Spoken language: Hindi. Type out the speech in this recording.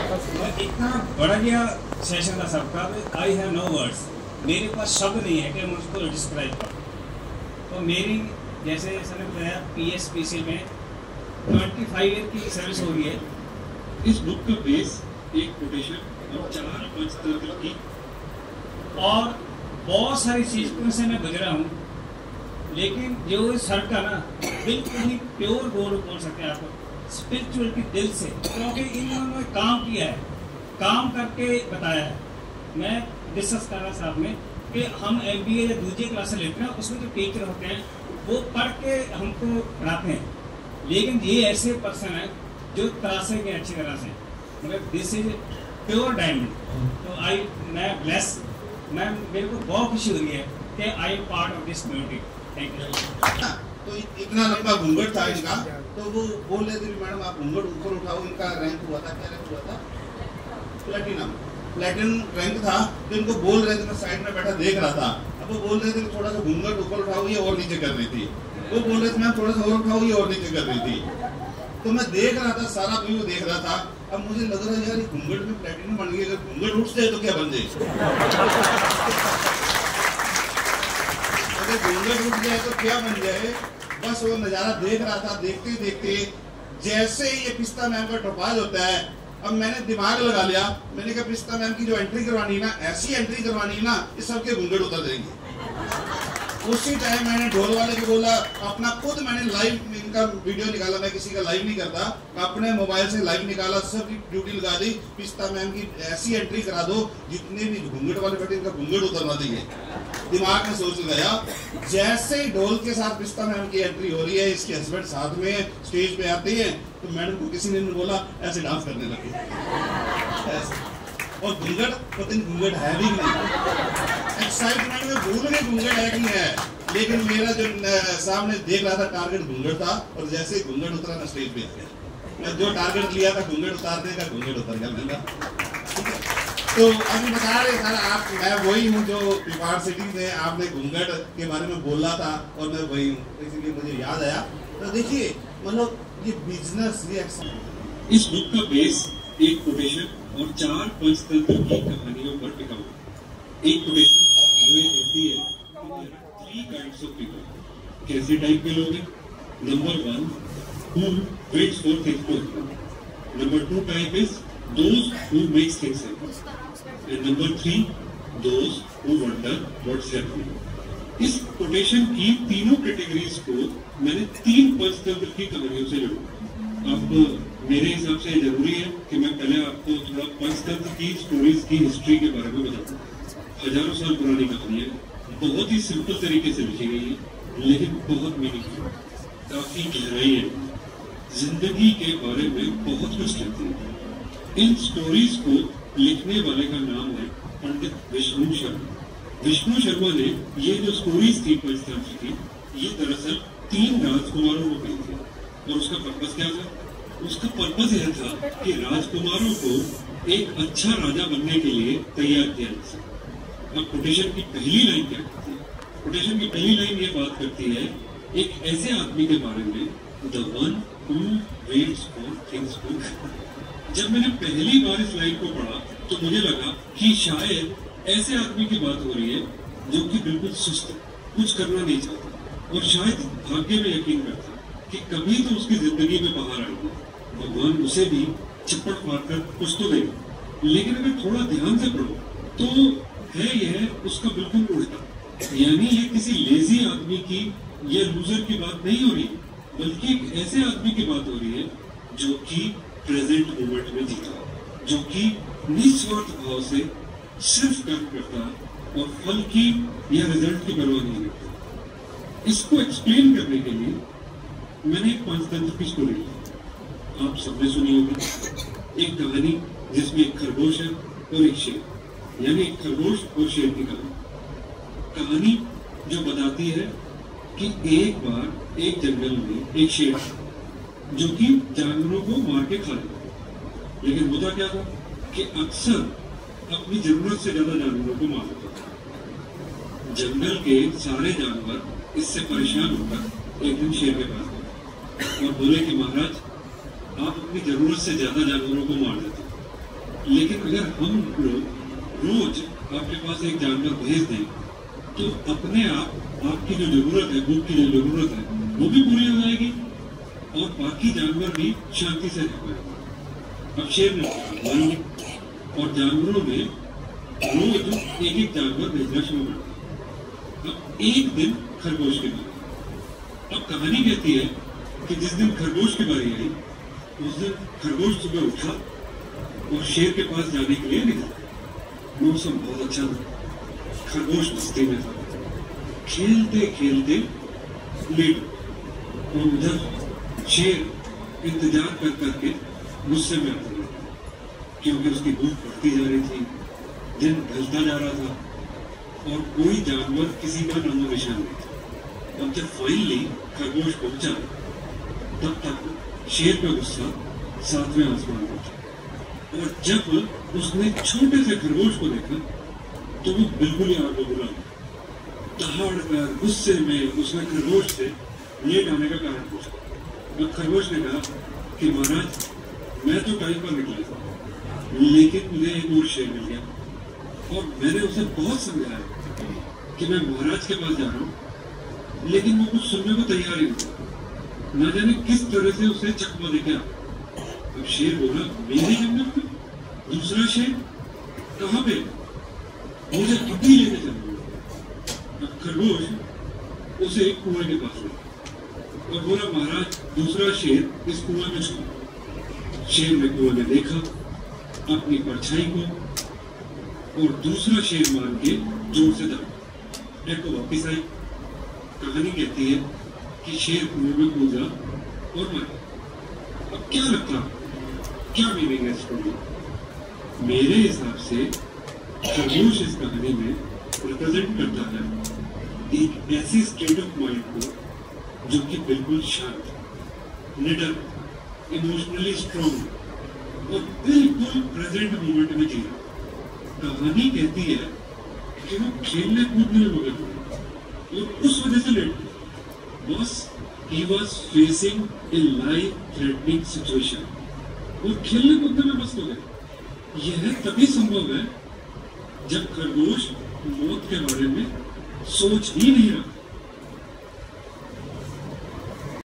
इतना बड़ा गया सेशन था सबका, आई हैव नो वर्ड्स, मेरे पास शब्द नहीं है कि मैं उसको डिस्क्राइब करूँ। तो मेरी जैसे सर ने बताया PSPC में 25 ईयर की सर्विस हो गई है। इस बुक का बेस एक कोटेशन और 4 पंचतंत्र की और बहुत सारी चीज़ों से मैं गुजरा हूँ, लेकिन जो सर का ना बिल्कुल ही प्योर बोल सकते हैं आपको, स्पिरिचुअल की दिल से, क्योंकि इन्होंने काम किया है, काम करके बताया है। मैं डिस्कस कर रहा साहब में कि हम MBA या दूसरी क्लास लेते हैं, उसमें जो टीचर होते हैं वो पढ़ के हमको पढ़ाते हैं, लेकिन ये ऐसे पर्सन है जो तरासेंगे अच्छी तरह से, मतलब दिस इज प्योर डायमंड। तो मैं ब्लेस, मेरे को बहुत खुशी हो रही है कि I am part of this community. Thank you. तो इतना लंबा घूंघट था इनका, तो वो बोल रहे थे मैडम आप घूंघट ऊपर उठाओ। इनका रैंक हुआ था, क्या रैंक हुआ था? प्लेटिनम रैंक था। तो इनको बोल रहे थे, मैं साइड में बैठा देख रहा था। अब वो बोल रहे थे कि थोड़ा सा घूंघट ऊपर उठाओ, ये और नीचे कर रही थी। वो बोल रहे थे मैम थोड़ा सा और उठाओ, ये और नीचे कर रही थी। तो मैं देख रहा था, सारा व्यू देख रहा था। अब मुझे लग रहा है यार घूंघट में प्लेटिनम बन गई, अगर घूंघट उठ जाए तो क्या बन जाए? अगर घूंघट उठ जाए तो क्या बन जाए? बस वो नजारा देख रहा था। देखते देखते जैसे ही ये पिस्ता मैम का टोपाज होता है, अब मैंने दिमाग लगा लिया। मैंने कहा पिस्ता मैम की जो एंट्री करवानी है ना, ऐसी एंट्री करवानी है ना, इस सबके घूंघट उतर जाएंगे। उसी टाइम मैंने ढोल वाले को बोला, अपना खुद मैंने लाइव इनका वीडियो निकाला। मैं किसी का लाइव नहीं करता, अपने मोबाइल से लाइव निकाला, सब ड्यूटी लगा दी। पिस्ता मैम की ऐसी एंट्री करा दो, जितने भी घूंघट वाले बैठे इनका घूंघट उतरवा देंगे। दिमाग में सोच लगाया। जैसे ही ढोल के साथ पिस्ता मैम की एंट्री हो रही है, इसके हस्बैंड साथ में स्टेज पे आते हैं, तो मैडम को किसी ने बोला ऐसे डांस करने लगे। और घूंघट पता नहीं घूंघट है भी नहीं। एक्साइटमेंट में भूल गए घूंघट है कि है, लेकिन मेरा जो सामने देख रहा था टारगेट घूंघट था। और जैसे ही घूंघट उतरा मैं स्टेज पे आ गया। मैं जो टारगेट लिया था घूंघट उतारने का, घूंघट उतर गया मेरा। तो अभी बता रहे सर आप, मैं वही हूँ जो पिपाड़ सिटी में आपने घूंघट के बारे में बोला था, और मैं वही हूँ, इसलिए मुझे याद आया। तो देखिए मतलब ये बिजनेस, ये इस बुक का बेस एक कोटेशन और 4 पंचतंत्र की कहानियों पर टिका हुआ। एक कोटेशन जो ये कहती है 3 काइंड्स ऑफ पीपल। कैसे टाइप के लोग हैं? Number 1 who waits for things to happen. Number 2 type is those who makes things happen. And number 3 those who wonder what's happening. इस कोटेशन की तीनों कैटेगरीज को मैंने 3 पंचतंत्र की कहानियों से जोड़ा। अब मेरे हिसाब से जरूरी है कि मैं पहले आपको थोड़ा पंचतंत्र की स्टोरीज की हिस्ट्री के बारे में बताऊं। हजारों साल पुरानी कहानी है, बहुत ही सिंपल तरीके से लिखी गई है, लेकिन बहुत मीनिंगफुल, काफी गहराई है, जिंदगी के बारे में बहुत कुछ कहती है। इन स्टोरीज को लिखने वाले का नाम है पंडित विष्णु शर्मा। विष्णु शर्मा ने ये जो स्टोरीज थी पंचतंत्र की, ये दरअसल 3 राजकुमारों को कही थी। और उसका पर्पस क्या था? उसका पर्पस यह था कि राजकुमारों को एक अच्छा राजा बनने के लिए तैयार किया जा सके। अब कोटेशन की पहली लाइन क्या कहती है? कोटेशन की पहली लाइन ये बात करती है एक ऐसे आदमी के बारे में, the one who waits for things to happen. जब मैंने पहली बार इस लाइन को पढ़ा तो मुझे लगा कि शायद ऐसे आदमी की बात हो रही है जो कि बिल्कुल सुस्त है, कुछ करना नहीं चाहता, और शायद भाग्य में यकीन करता कि कभी तो उसकी जिंदगी में बाहर आएगी, भगवान उसे भी चप्पट मारकर कुछ तो देगा। लेकिन अगर थोड़ा ध्यान से पढ़ो तो है यह उसका बिल्कुल उल्टा। यानी ये किसी लेजी आदमी की या लूजर की बात नहीं हो रही, बल्कि एक ऐसे आदमी की बात हो रही है जो कि प्रेजेंट मोमेंट में जीता, जो कि निस्वार्थ भाव से सिर्फ काम करता और फल की या रिजल्ट की परवाह नहीं करता। इसको एक्सप्लेन करने के लिए मैंने एक पंचतंत्र की स्टोरी ली। आप सबने सुनी होगी एक कहानी जिसमें एक खरगोश है और एक शेर, यानी एक खरगोश और शेर की कहानी जो बताती है कि एक बार एक जंगल में एक शेर जो कि जानवरों को मार के खा लेता, लेकिन होता क्या था कि अक्सर अपनी जरूरत से ज्यादा जानवरों को मार देता था। जंगल के सारे जानवर इससे परेशान होकर एक दिन शेर के पास गए और बोले कि महाराज आप अपनी जरूरत से ज्यादा जानवरों को मार देते हैं, लेकिन अगर हम लोग रोज आपके पास एक जानवर भेज दें तो अपने आप आपकी जो जरूरत है, भूख की जो जरूरत है, वो भी पूरी हो जाएगी और बाकी जानवर भी शांति से रह पाएंगे। अब शेर ने और जानवरों ने रोज एक एक जानवर भेजना शुरू कर दिया। अब एक दिन खरगोश की बारी। अब कहानी कहती है कि जिस दिन खरगोश की बारी आई उस दिन खरगोश सुबह उठा और शेर के पास जाने के लिए निकला। मौसम बहुत अच्छा था, खरगोश मस्ती में था, खेलते खेलते लेट और उधर शेर इंतजार कर करके गुस्से में आता गया क्योंकि उसकी भूख बढ़ती जा रही थी, दिन ढलता जा रहा था और कोई जानवर किसी का नामो निशान नहीं था। और जब फाइनली खरगोश पहुंचा तब तक शेर का गुस्सा 7वें आसमान पर था और जब उसने छोटे से खरगोश को देखा तो वो बिल्कुल ही आग बबूला। दहाड़ कर गुस्से में उसने खरगोश से लेट आने का कारण पूछा। अब खरगोश ने कहा कि महाराज, मैं तो टाइम पर निकला था लेकिन मुझे एक और शेर मिल गया और मैंने उसे बहुत समझाया कि मैं महाराज के पास जा रहा हूँ, लेकिन वो कुछ सुनने को तैयार ही नहीं। न जाने किस तरह से उसे चकमा देके आ। अब शेर बोला, मेरे जंगल में दूसरा शेर कहाँ पे? मुझे अभी लेके चलो। अब खरगोश उसे कुएं के पास ले और बोला, महाराज, दूसरा शेर इस कुएं में छुपा। शेर ने कुएं में देखा अपनी परछाई को और दूसरा शेर मान के जोर से दबा। एको वापिस आई। कहानी कहती है कि शेर कुएं में कूदा और मरा। अब क्या लगता, क्या मीनिंग है स्टोरी? मेरे हिसाब से खरगोश इस कहानी में रिप्रेजेंट करता है एक ऐसी स्टेट ऑफ माइंड को जो कि बिल्कुल शांत, निडर, इमोशनली स्ट्रॉन्ग और बिल्कुल प्रेजेंट मोमेंट में जी रहा। कहानी कहती है कि वो खेलने कूदने में मगन हुए और उस वजह से लेट गए। बस he was facing a life threatening situation और खेलने कूदने में मस्त हो गए। यह तभी संभव है जब खरगोश मौत के बारे में सोच ही नहीं रहा।